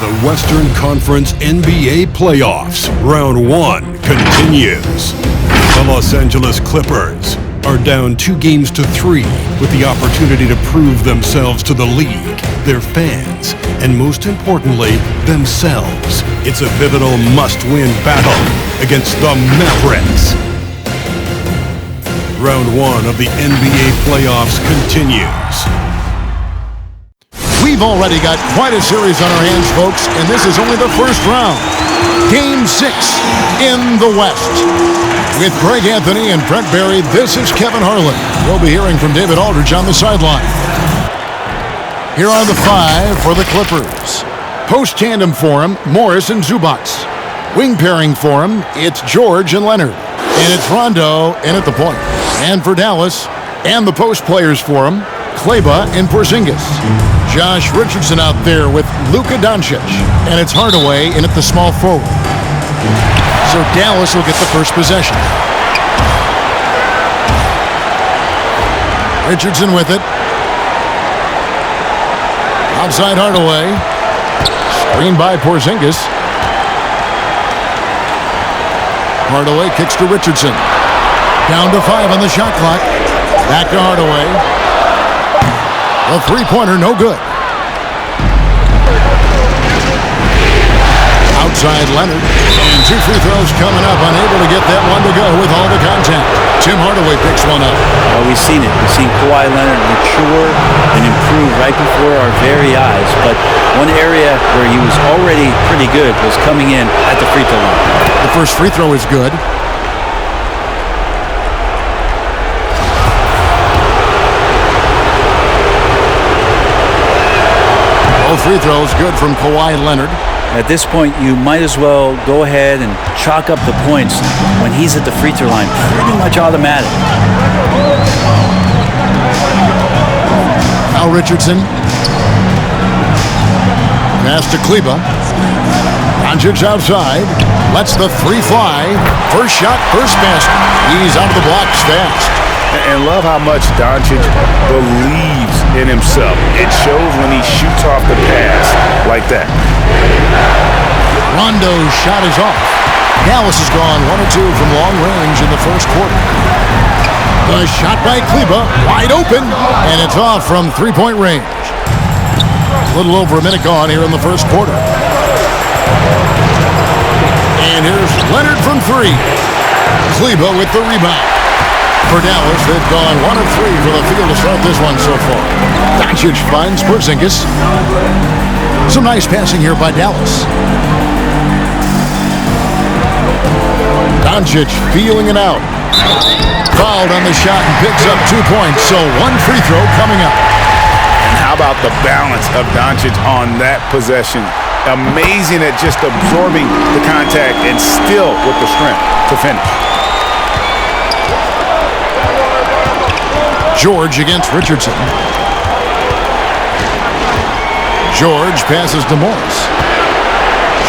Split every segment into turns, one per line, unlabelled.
The Western Conference NBA Playoffs, Round 1 continues. The Los Angeles Clippers are down 2-3 with the opportunity to prove themselves to the league, their fans, and most importantly, themselves. It's a pivotal must-win battle against the Mavericks. Round 1 of the NBA Playoffs continues.
We've already got quite a series on our hands, folks, and this is only the first round. Game 6 in the West. With Greg Anthony and Brent Barry, this is Kevin Harlan. We'll be hearing from David Aldridge on the sideline. Here are the 5 for the Clippers. Post-tandem for him, Morris and Zubac. Wing pairing for him, it's George and Leonard. And it's Rondo in at the point. And for Dallas, and the post players for him, Kleba and Porzingis. Josh Richardson out there with Luka Doncic. And it's Hardaway in at the small forward. So Dallas will get the first possession. Richardson with it. Outside Hardaway. Screen by Porzingis. Hardaway kicks to Richardson. Down to 5 on the shot clock. Back to Hardaway. A three-pointer, no good. Outside Leonard. And 2 free throws coming up. Unable to get that one to go with all the contact. Tim Hardaway picks one up.
Well, we've seen it. We've seen Kawhi Leonard mature and improve right before our very eyes. But one area where he was already pretty good was coming in at the free throw line.
The first free throw is good. Both free throws good from Kawhi Leonard.
At this point, you might as well go ahead and chalk up the points when he's at the free throw line. Pretty much automatic.
Now Richardson. Pass to Kleba. Doncic outside. Lets the 3 fly. First shot, first basket. He's out of the blocks fast.
And love how much Doncic believes in himself. It shows when he shoots off the pass like that.
Rondo's shot is off. Dallas has gone 1 of 2 from long range in the first quarter. The shot by Kleba, wide open, and it's off from 3-point range. A little over a minute gone here in the first quarter. And here's Leonard from 3. Kleba with the rebound. For Dallas, they've gone 1 of 3 for the field to start this one so far. Doncic finds Porzingis. Some nice passing here by Dallas. Doncic feeling it out. Fouled on the shot and picks up 2 points, so 1 free throw coming up.
And how about the balance of Doncic on that possession? Amazing at just absorbing the contact and still with the strength to finish.
George against Richardson. George passes to Morris.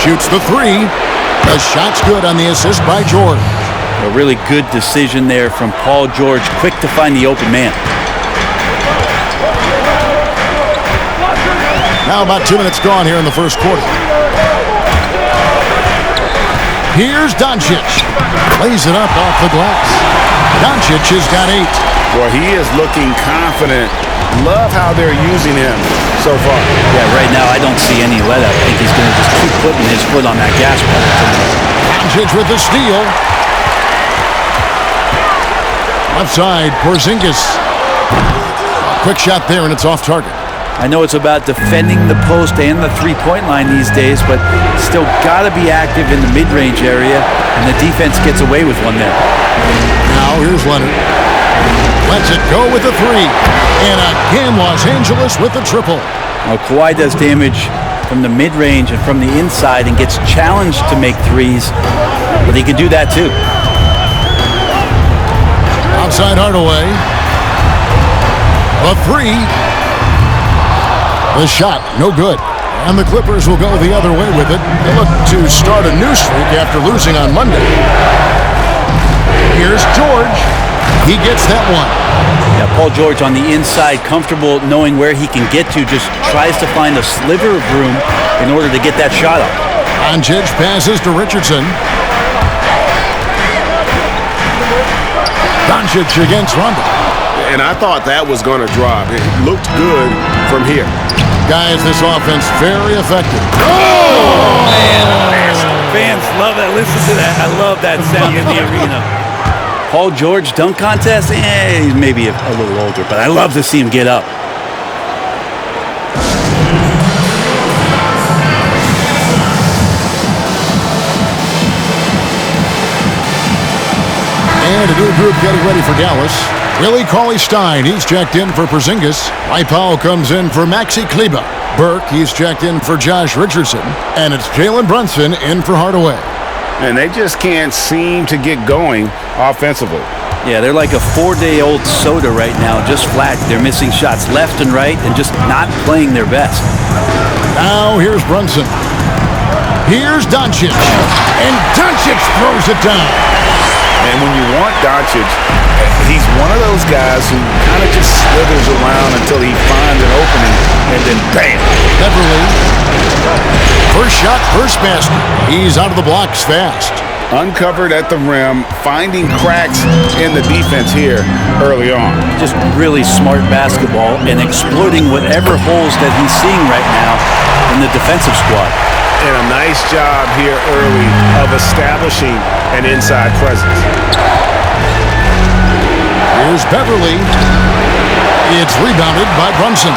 Shoots the 3. The shot's good on the assist by George.
A really good decision there from Paul George. Quick to find the open man.
Now about 2 minutes gone here in the first quarter. Here's Doncic. Plays it up off the glass. Doncic has got 8.
Well, he is looking confident. Love how they're using him so far.
Yeah, right now I don't see any let up. I think he's going to just keep putting his foot on that gas pedal tonight.
Doncic with the steal. Left side, Porzingis. Quick shot there, and it's off target.
I know it's about defending the post and the three-point line these days, but still got to be active in the mid-range area, and the defense gets away with one there.
Now here's Leonard. Lets it go with the 3. And again, Los Angeles with the triple.
Now, Kawhi does damage from the mid-range and from the inside and gets challenged to make threes, but he can do that too.
Outside Hardaway. A 3. The shot, no good. And the Clippers will go the other way with it. They look to start a new streak after losing on Monday. Here's George. He gets that one.
Yeah, Paul George on the inside, comfortable knowing where he can get to, just tries to find a sliver of room in order to get that shot up.
Doncic passes to Richardson. Doncic against Rondo.
And I thought that was going to drop. It looked good from here.
Guys, this offense very effective.
Oh, man. Fans love that. Listen to that. I love that sound in the arena. Paul George dunk contest? He's maybe a little older, but I love to see him get up.
And a new group getting ready for Dallas. Willie Cauley-Stein, he's checked in for Porzingis. Dwight Powell comes in for Maxi Kleber. Burke, he's checked in for Josh Richardson. And it's Jalen Brunson in for Hardaway.
And they just can't seem to get going offensively.
Yeah, they're like a 4-day-old soda right now, just flat. They're missing shots left and right and just not playing their best.
Now here's Brunson. Here's Doncic. And Doncic throws it down.
And when you want Doncic, he's one of those guys who kind of just slithers around until he finds an opening, and then bam.
Beverly. First shot, first basket. He's out of the blocks fast.
Uncovered at the rim, finding cracks in the defense here early on.
Just really smart basketball and exploiting whatever holes that he's seeing right now in the defensive squad.
And a nice job here early of establishing an inside presence.
Here's Beverly. It's rebounded by Brunson.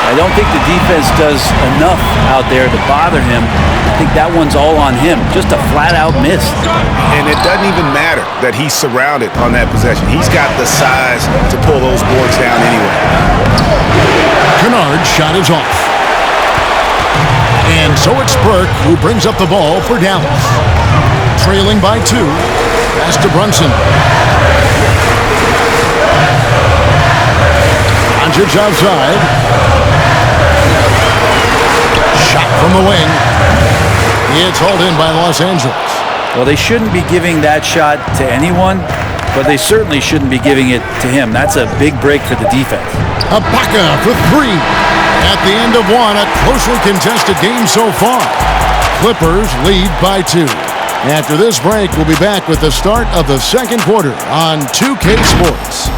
I don't think the defense does enough out there to bother him. I think that one's all on him. Just a flat-out miss.
And it doesn't even matter that he's surrounded on that possession. He's got the size to pull those boards down anyway.
Kennard's shot is off. And so it's Burke who brings up the ball for Dallas. Trailing by 2. Pass to Brunson. Doncic outside. Shot from the wing. It's hauled in by Los Angeles.
Well, they shouldn't be giving that shot to anyone, but they certainly shouldn't be giving it to him. That's a big break for the defense.
Ibaka for 3. At the end of one, a closely contested game so far. Clippers lead by 2. After this break, we'll be back with the start of the second quarter on 2K Sports.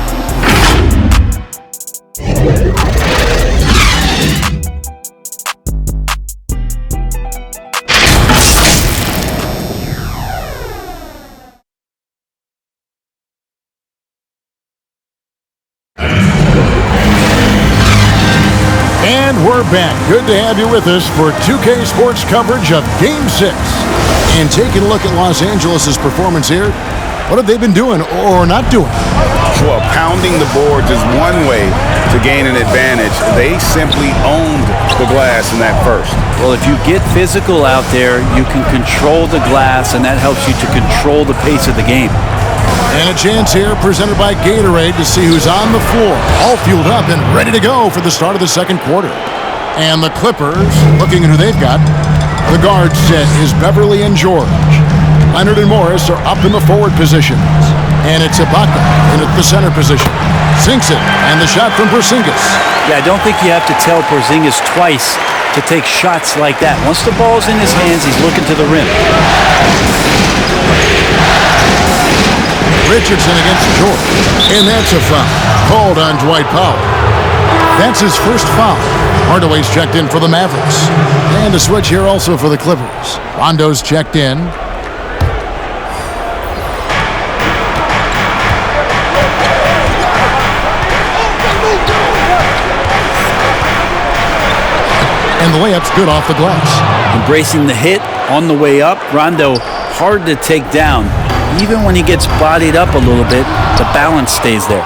And we're back. Good to have you with us for 2K Sports coverage of Game 6. And taking a look at Los Angeles' performance here, what have they been doing or not doing?
Well, pounding the boards is one way to gain an advantage. They simply owned the glass in that first.
Well, if you get physical out there, you can control the glass, and that helps you to control the pace of the game.
And a chance here presented by Gatorade to see who's on the floor, all fueled up and ready to go for the start of the second quarter. And the Clippers, looking at who they've got, the guard set is Beverly and George. Leonard and Morris are up in the forward positions. And it's Ibaka in the center position. Sinks it, and the shot from Porzingis.
Yeah, I don't think you have to tell Porzingis twice to take shots like that. Once the ball's in his hands, he's looking to the rim.
Richardson against George. And that's a foul. Called on Dwight Powell. That's his first foul. Hardaway's checked in for the Mavericks. And a switch here also for the Clippers. Rondo's checked in. And the layup's good off the glass.
Embracing the hit on the way up. Rondo hard to take down. Even when he gets bodied up a little bit, the balance stays there.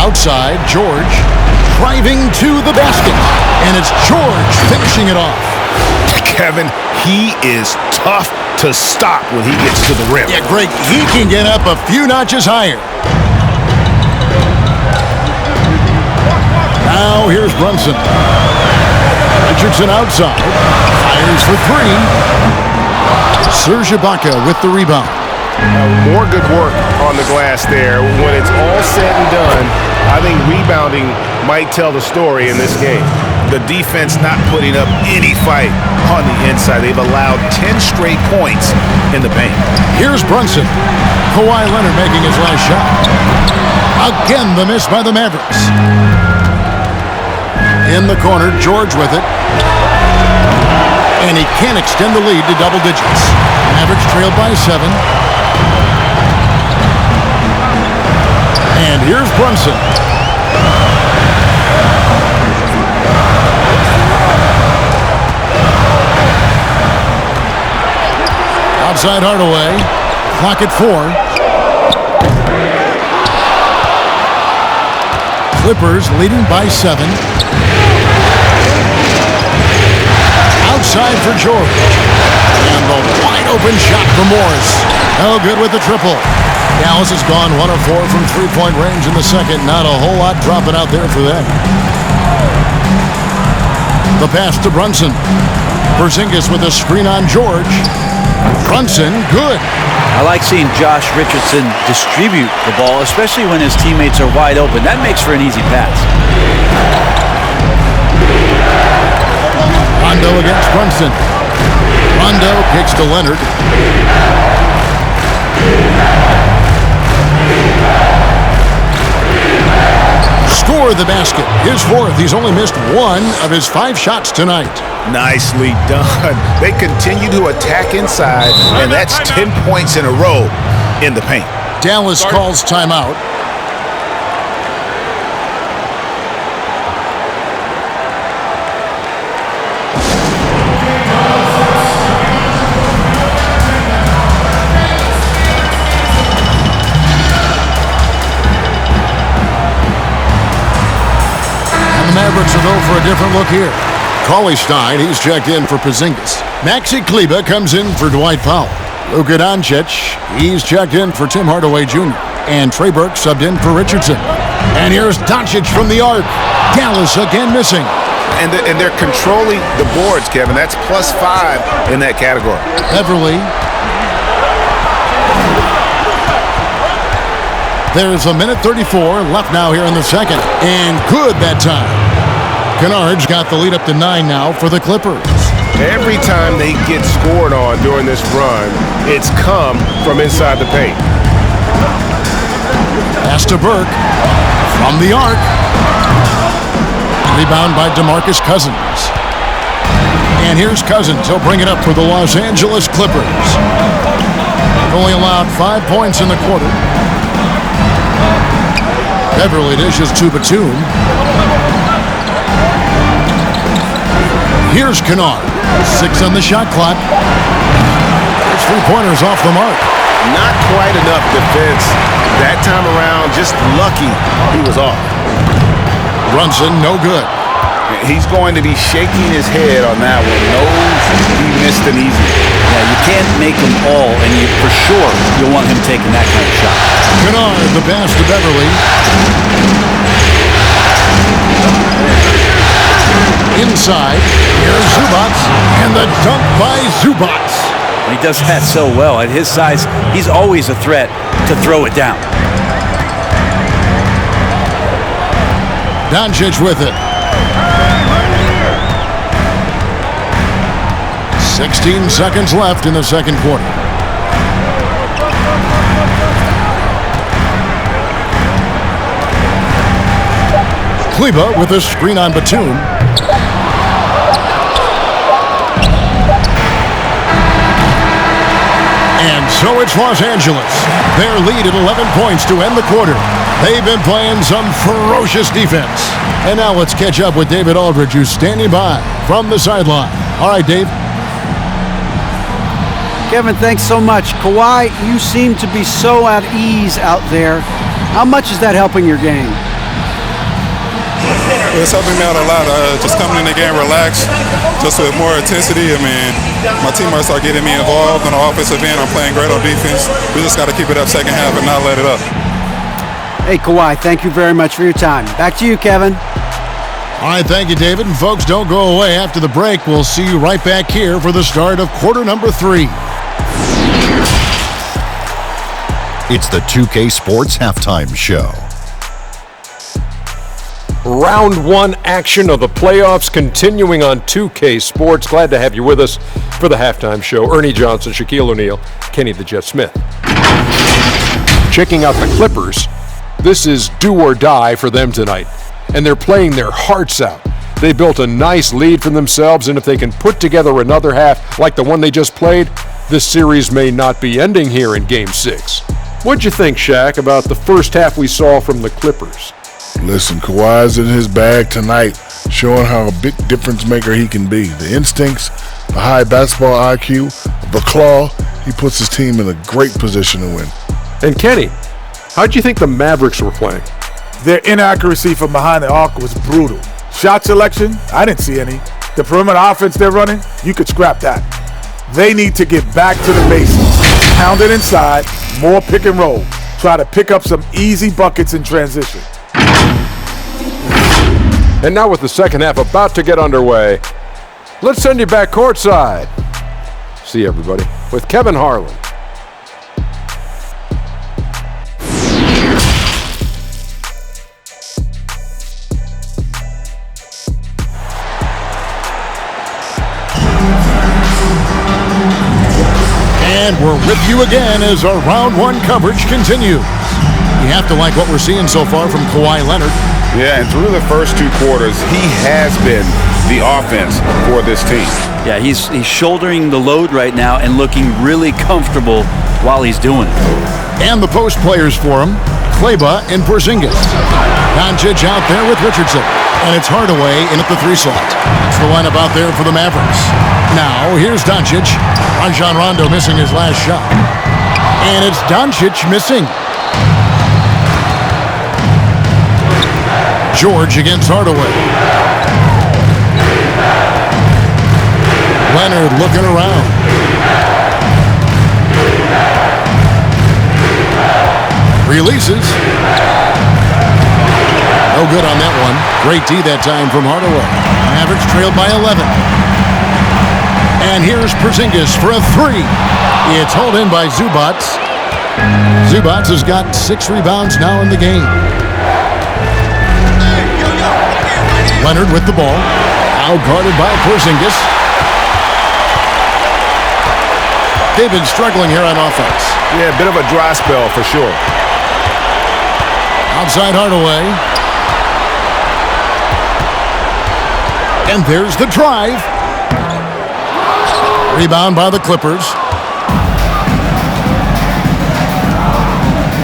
Outside, George driving to the basket. And it's George finishing it off.
Kevin, he is tough to stop when he gets to the rim.
Yeah, Greg, he can get up a few notches higher. Now here's Brunson. Richardson outside. Fires for 3. Serge Ibaka with the rebound.
More good work on the glass there. When it's all said and done, I think rebounding might tell the story in this game. The defense not putting up any fight on the inside. They've allowed 10 straight points in the paint.
Here's Brunson. Kawhi Leonard making his last shot. Again, the miss by the Mavericks. In the corner, George with it. And he can't extend the lead to double digits. Mavericks trailed by 7. And here's Brunson. Outside Hardaway. Clock at 4. Clippers leading by 7. Outside for George. And the wide open shot for Morris. No good with the triple. Dallas has gone 1 of 4 from three-point range in the second. Not a whole lot dropping out there for them. The pass to Brunson. Porzingis with a screen on George. Brunson, good.
I like seeing Josh Richardson distribute the ball, especially when his teammates are wide open. That makes for an easy pass.
Rondo against Brunson. Rondo kicks to Leonard. Score the basket. His 4th. He's only missed 1 of his 5 shots tonight.
Nicely done. They continue to attack inside, and that's 10 points in a row in the paint.
Dallas calls timeout. Mavericks will go for a different look here. Cauley-Stein, he's checked in for Porzingis. Maxi Kleber comes in for Dwight Powell. Luka Doncic, he's checked in for Tim Hardaway Jr. And Trey Burke subbed in for Richardson. And here's Doncic from the arc. Dallas again missing.
And they're controlling the boards, Kevin. That's +5 in that category.
Beverly. There's a minute 34 left now here in the second. And good that time. Kennard's got the lead up to 9 now for the Clippers.
Every time they get scored on during this run, it's come from inside the paint.
Pass to Burke. From the arc. Rebound by DeMarcus Cousins. And here's Cousins. He'll bring it up for the Los Angeles Clippers. They've only allowed 5 points in the quarter. Beverly dishes to Batum. Here's Kennard. 6 on the shot clock. His 3-pointers off the mark.
Not quite enough defense that time around. Just lucky he was off.
Brunson, no good.
He's going to be shaking his head on that one. Knows he missed an easy.
Yeah, you can't make them all, and for sure you'll want him taking that kind of shot.
Kennard, the pass to Beverly. Inside, here's Zubac, and the dunk by Zubac.
He does that so well. At his size, he's always a threat to throw it down.
Doncic with it. 16 seconds left in the second quarter. Kleber with a screen on Batum. And so it's Los Angeles. Their lead at 11 points to end the quarter. They've been playing some ferocious defense. And now let's catch up with David Aldridge, who's standing by from the sideline. All right, Dave.
Kevin, thanks so much. Kawhi, you seem to be so at ease out there. How much is that helping your game?
It's helping me out a lot. Just coming in the game relaxed, just with more intensity. I mean, my teammates are getting me involved on the offensive end. I'm playing great on defense. We just got to keep it up second half and not let it up.
Hey, Kawhi, thank you very much for your time. Back to you, Kevin.
All right, thank you, David. And folks, don't go away. After the break, we'll see you right back here for the start of quarter number 3. It's the 2K Sports Halftime Show.
Round 1 action of the playoffs continuing on 2K Sports. Glad to have you with us for the halftime show. Ernie Johnson, Shaquille O'Neal, Kenny the Jet Smith. Checking out the Clippers. This is do or die for them tonight. And they're playing their hearts out. They built a nice lead for themselves, and if they can put together another half like the one they just played, this series may not be ending here in Game 6. What'd you think, Shaq, about the first half we saw from the Clippers?
Listen, Kawhi's in his bag tonight, showing how a big difference maker he can be. The instincts, the high basketball IQ, the claw, he puts his team in a great position to win.
And Kenny, how'd you think the Mavericks were playing?
Their inaccuracy from behind the arc was brutal. Shot selection, I didn't see any. The perimeter offense they're running, you could scrap that. They need to get back to the basics. Pound it inside, more pick and roll. Try to pick up some easy buckets in transition.
And now with the second half about to get underway, let's send you back courtside. See everybody with Kevin Harlan.
And we're with you again as our round 1 coverage continues. You have to like what we're seeing so far from Kawhi Leonard.
Yeah, and through the first 2 quarters, he has been the offense for this team.
Yeah, he's shouldering the load right now and looking really comfortable while he's doing it.
And the post players for him, Kleba and Porzingis. Doncic out there with Richardson. And it's Hardaway in at the 3 slot. It's the lineup out there for the Mavericks. Now, here's Doncic. Rajon Rondo missing his last shot. And it's Doncic missing. George against Hardaway. Leonard looking around. Releases. No good on that one. Great D that time from Hardaway. Mavericks trailed by 11. And here's Porzingis for a 3. It's hauled in by Zubac. Zubac has got 6 rebounds now in the game. Leonard with the ball. Out guarded by Porzingis. They've been struggling here on offense.
Yeah, a bit of a dry spell for sure.
Outside Hardaway. And there's the drive. Rebound by the Clippers.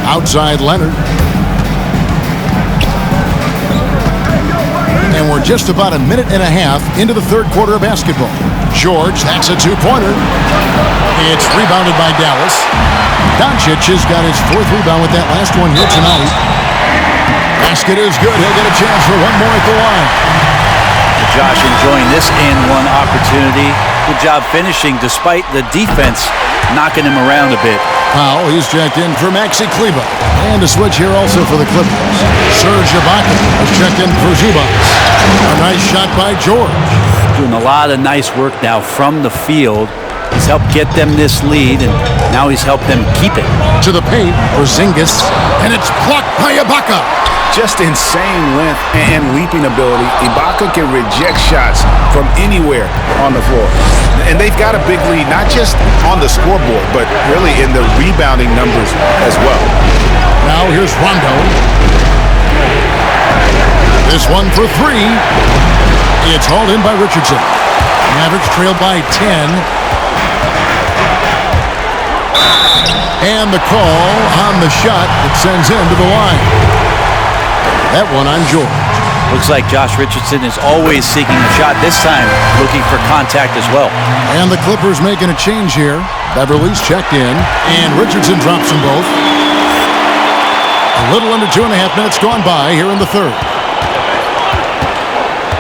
Outside Leonard. And we're just about a minute and a half into the third quarter of basketball. George, that's a 2-pointer. It's rebounded by Dallas. Doncic has got his 4th rebound with that last one here tonight. Basket is good. He'll get a chance for one more at the line.
Josh enjoying this and one opportunity. Good job finishing despite the defense knocking him around a bit.
Powell, he's checked in for Maxi Kleba. And a switch here also for the Clippers. Serge Ibaka has checked in for Zubac. A nice shot by George.
Doing a lot of nice work now from the field. He's helped get them this lead, and now he's helped them keep it.
To the paint, Porzingis, and it's blocked by Ibaka.
Just insane length and leaping ability. Ibaka can reject shots from anywhere on the floor. And they've got a big lead, not just on the scoreboard, but really in the rebounding numbers as well.
Now here's Rondo. This one for 3. It's hauled in by Richardson. Mavericks trailed by 10. And the call on the shot that sends him to the line. That one on George.
Looks like Josh Richardson is always seeking a shot, this time looking for contact as well.
And the Clippers making a change here. Beverly's checked in, and Richardson drops them both. A little under 2.5 minutes gone by here in the third.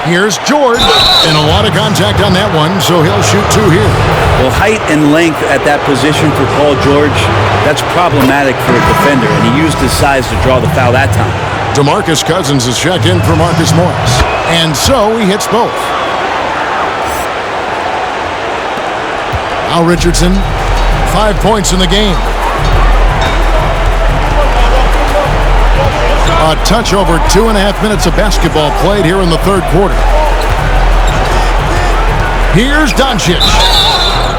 Here's George, and a lot of contact on that one, so he'll shoot 2 here.
Well, height and length at that position for Paul George, that's problematic for a defender, and he used his size to draw the foul that time.
DeMarcus Cousins is checked in for Marcus Morris. And so he hits both. Now Richardson, 5 points in the game. A touch over 2.5 minutes of basketball played here in the third quarter. Here's Doncic.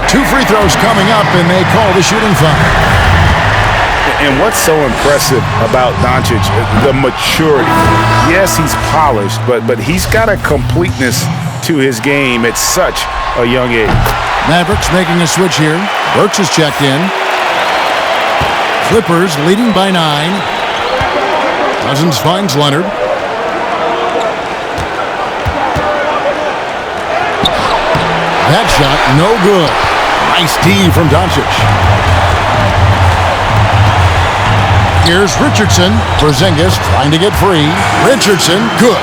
2 free throws coming up, and they call the shooting foul.
And what's so impressive about Doncic, the maturity. Yes, he's polished, but he's got a completeness to his game at such a young age.
Mavericks making a switch here. Burks is checked in. Clippers leading by 9. Cousins finds Leonard. That shot, no good. Nice D from Doncic. Here's Richardson. Porzingis trying to get free. Richardson, good.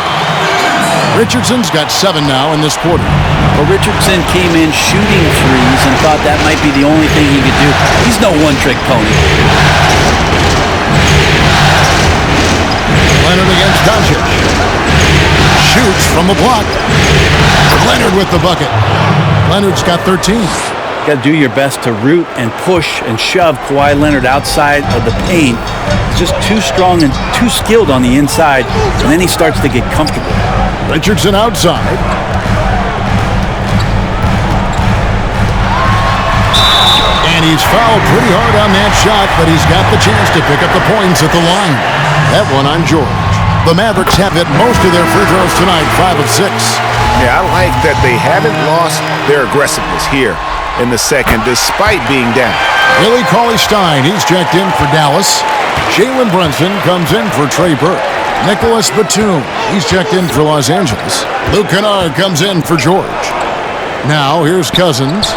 Richardson's got 7 now in this quarter.
Well, Richardson came in shooting threes and thought that might be the only thing he could do. He's no one-trick pony.
Leonard against Doncic. Shoots from the block. Leonard with the bucket. Leonard's got 13.
You got to do your best to root and push and shove Kawhi Leonard outside of the paint. He's just too strong and too skilled on the inside, and then he starts to get comfortable.
Richardson outside. And he's fouled pretty hard on that shot, but he's got the chance to pick up the points at the line. That one on George. The Mavericks have hit most of their free throws tonight, 5 of 6.
Yeah, I like that they haven't lost their aggressiveness here in the second, despite being down.
Willie Cauley-Stein, he's checked in for Dallas. Jalen Brunson comes in for Trey Burke. Nicholas Batum, he's checked in for Los Angeles. Luke Kennard comes in for George. Now, here's Cousins.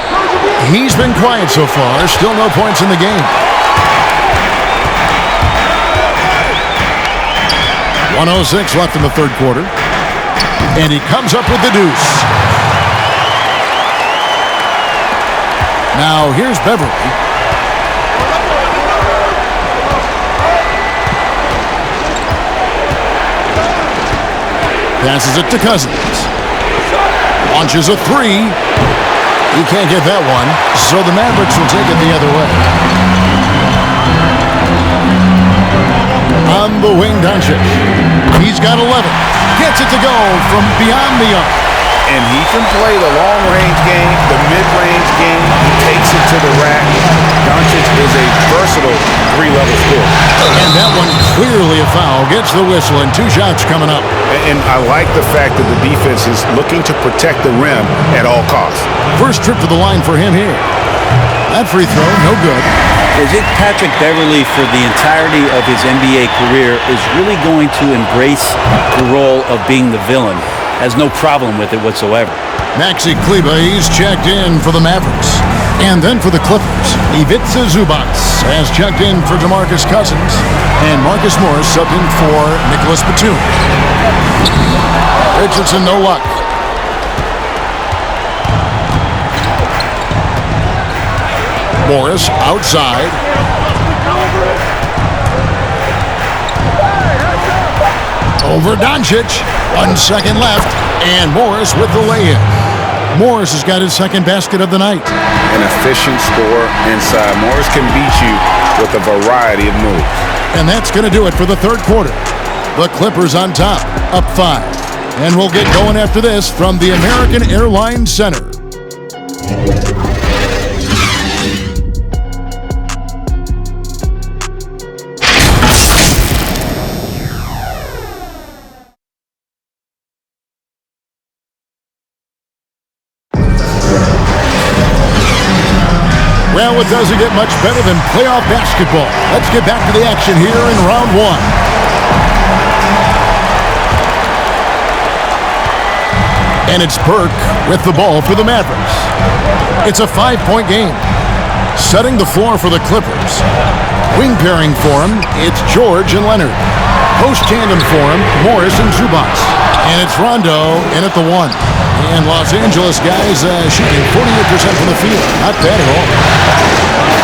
He's been quiet so far, still no points in the game. 1:06 left in the third quarter. And he comes up with the deuce. Now, here's Beverly. Passes it to Cousins. Launches a 3. He can't get that one, so the Mavericks will take it the other way. On the wing, Doncic. He's got 11. Gets it to go from beyond the arc.
And he can play the long-range game, the mid-range game. He takes it to the rack. Doncic is a versatile 3-level scorer.
And that one clearly a foul. Gets the whistle, and 2 shots coming up.
And I like the fact that the defense is looking to protect the rim at all costs.
First trip to the line for him here. That free throw, no good.
Is it Patrick Beverly for the entirety of his NBA career is really going to embrace the role of being the villain? Has no problem with it whatsoever.
Maxi Kleber, he's checked in for the Mavericks. And then for the Clippers, Ivica Zubac has checked in for DeMarcus Cousins. And Marcus Morris subbed in for Nicholas Batum. Richardson, no luck. Morris outside. Over Doncic. 1 second left. And Morris with the lay-in. Morris has got his second basket of the night.
An efficient scorer inside. Morris can beat you with a variety of moves.
And that's going to do it for the third quarter. The Clippers on top, up 5. And we'll get going after this from the American Airlines Center. Well, it doesn't get much better than playoff basketball. Let's get back to the action here in round 1. And it's Burke with the ball for the Mavericks. It's a 5-point game. Setting the floor for the Clippers. Wing pairing for him, it's George and Leonard. Post tandem for him, Morris and Zubac. And it's Rondo in at the 1. And Los Angeles guys shooting 48% from the field. Not bad at all.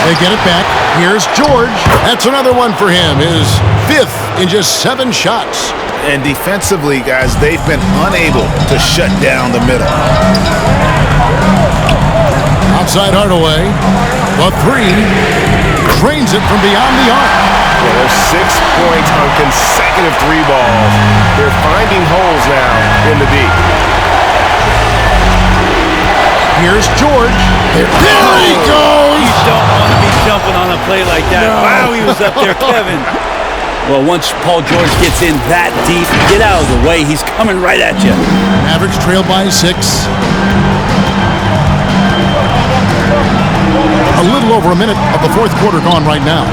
They get it back. Here's George. That's another one for him. His 5th in just 7 shots.
And defensively, guys, they've been unable to shut down the middle.
Outside Hardaway. The three. Drains it from beyond the arc.
Well, there's 6 points on consecutive three balls. They're finding holes now in the D.
Here's George. There he goes.
You don't want to be jumping on a play like that. No. Wow, he was up there, Kevin. Well, once Paul George gets in that deep, get out of the way. He's coming right at you.
Mavericks trail by 6. A little over a minute of the fourth quarter gone right now.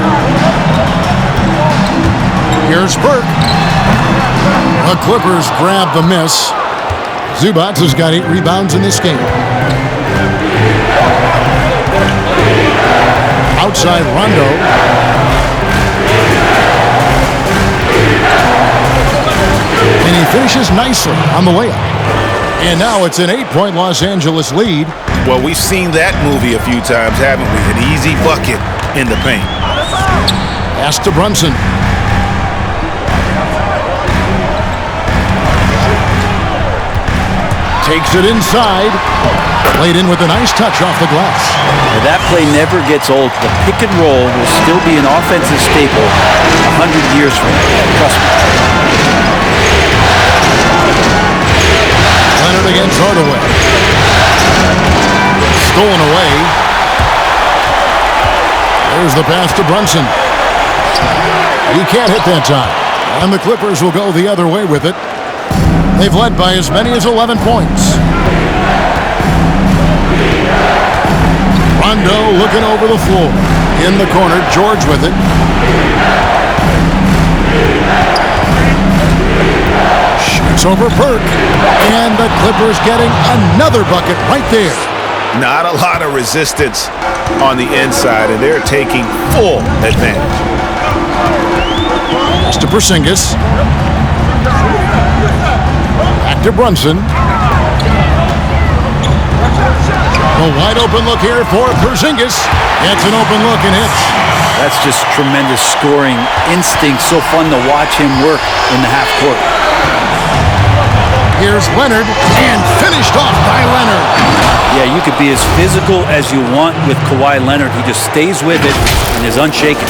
Here's Burke. The Clippers grab the miss. Zubac has got 8 rebounds in this game. Outside Rondo. And he finishes nicely on the layup. And now it's an 8-point Los Angeles lead.
Well, we've seen that movie a few times, haven't we? An easy bucket in the paint.
Pass to Brunson. Takes it inside. Played in with a nice touch off the glass.
Well, that play never gets old. The pick and roll will still be an offensive staple 100 years from now. Trust me.
Leonard against Hardaway. Stolen away. There's the pass to Brunson. He can't hit that time. And the Clippers will go the other way with it. They've led by as many as 11 points. Rondo looking over the floor. In the corner, George with it. Shoots over Burke. And the Clippers getting another bucket right there.
Not a lot of resistance on the inside, and they're taking full advantage.
Pass to Porzingis. Back to Brunson. A wide open look here for Porzingis. Gets an open look and hits.
That's just tremendous scoring instinct. So fun to watch him work in the half court.
Here's Leonard, and finished off by Leonard.
Yeah, you could be as physical as you want with Kawhi Leonard. He just stays with it and is unshaken.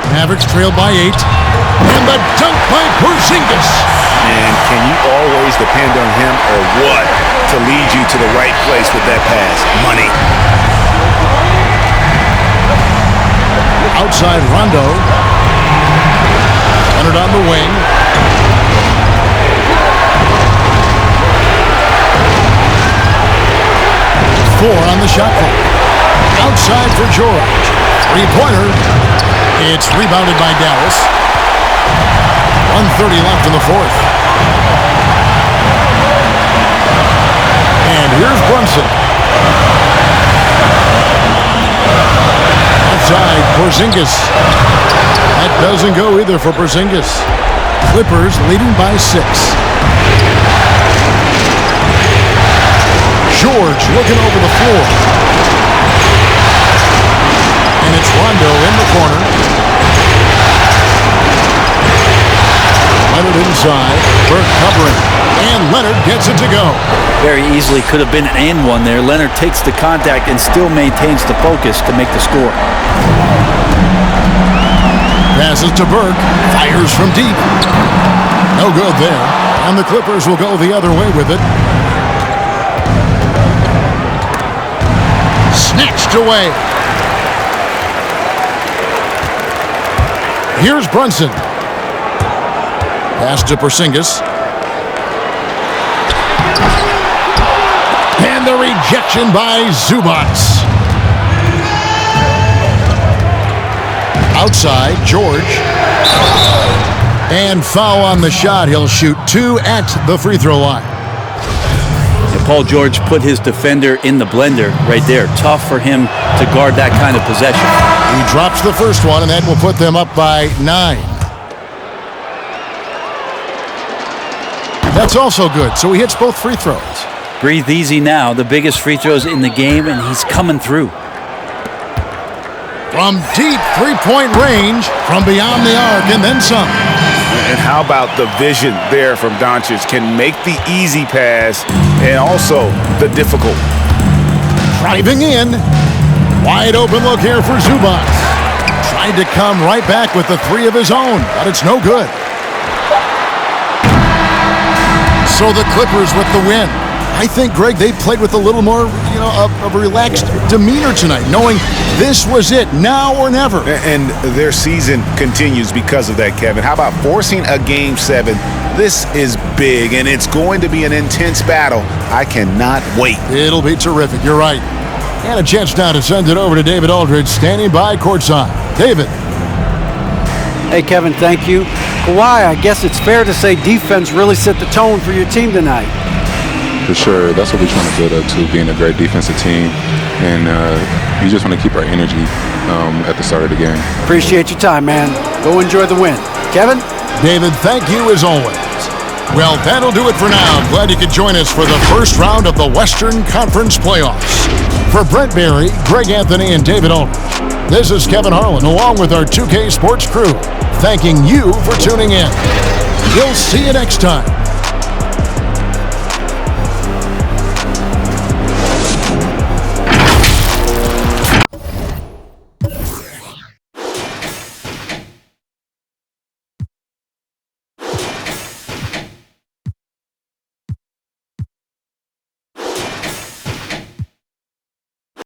Mavericks trail by 8. And the dunk by Porzingis.
And can you always depend on him or what to lead you to the right place with that pass? Money.
Outside Rondo. Leonard on the wing. Four on the shot clock. Outside for George. Three-pointer. It's rebounded by Dallas. 1:30 left in the fourth. And here's Brunson. Outside Porzingis. That doesn't go either for Porzingis. Clippers leading by 6. George looking over the floor. And it's Rondo in the corner. Leonard inside. Burke covering. And Leonard gets it to go.
Very easily could have been an and one there. Leonard takes the contact and still maintains the focus to make the score.
Passes to Burke. Fires from deep. No good there. And the Clippers will go the other way with it. Snatched away. Here's Brunson. Pass to Porzingis. And the rejection by Zubac. Outside, George. And foul on the shot. He'll shoot 2 at the free throw line.
And Paul George put his defender in the blender right there. Tough for him to guard that kind of possession.
He drops the first one, and that will put them up by 9. That's also good. So he hits both free throws.
Breathe easy now. The biggest free throws in the game, and he's coming through.
From deep three-point range, from beyond the arc, and then some.
And how about the vision there from Doncic? Can make the easy pass and also the difficult.
driving in. Wide open look here for Zubac. Tried to come right back with the three of his own, but it's no good. So the Clippers with the win. I think, Greg, they played with a little more, of a relaxed demeanor tonight, knowing this was it, now or never.
And their season continues because of that, Kevin. How about forcing a Game 7? This is big, and it's going to be an intense battle. I cannot wait.
It'll be terrific. You're right. And a chance now to send it over to David Aldridge, standing by courtside. David.
Hey, Kevin, thank you. Kawhi, I guess it's fair to say defense really set the tone for your team tonight.
For sure. That's what we're trying to build up to, being a great defensive team. And we just want to keep our energy at the start of the game.
Appreciate your time, man. Go enjoy the win. Kevin?
David, thank you as always. Well, that'll do it for now. Glad you could join us for the first round of the Western Conference Playoffs. For Brent Barry, Greg Anthony, and David Aldridge, this is Kevin Harlan, along with our 2K Sports crew, thanking you for tuning in. We'll see you next time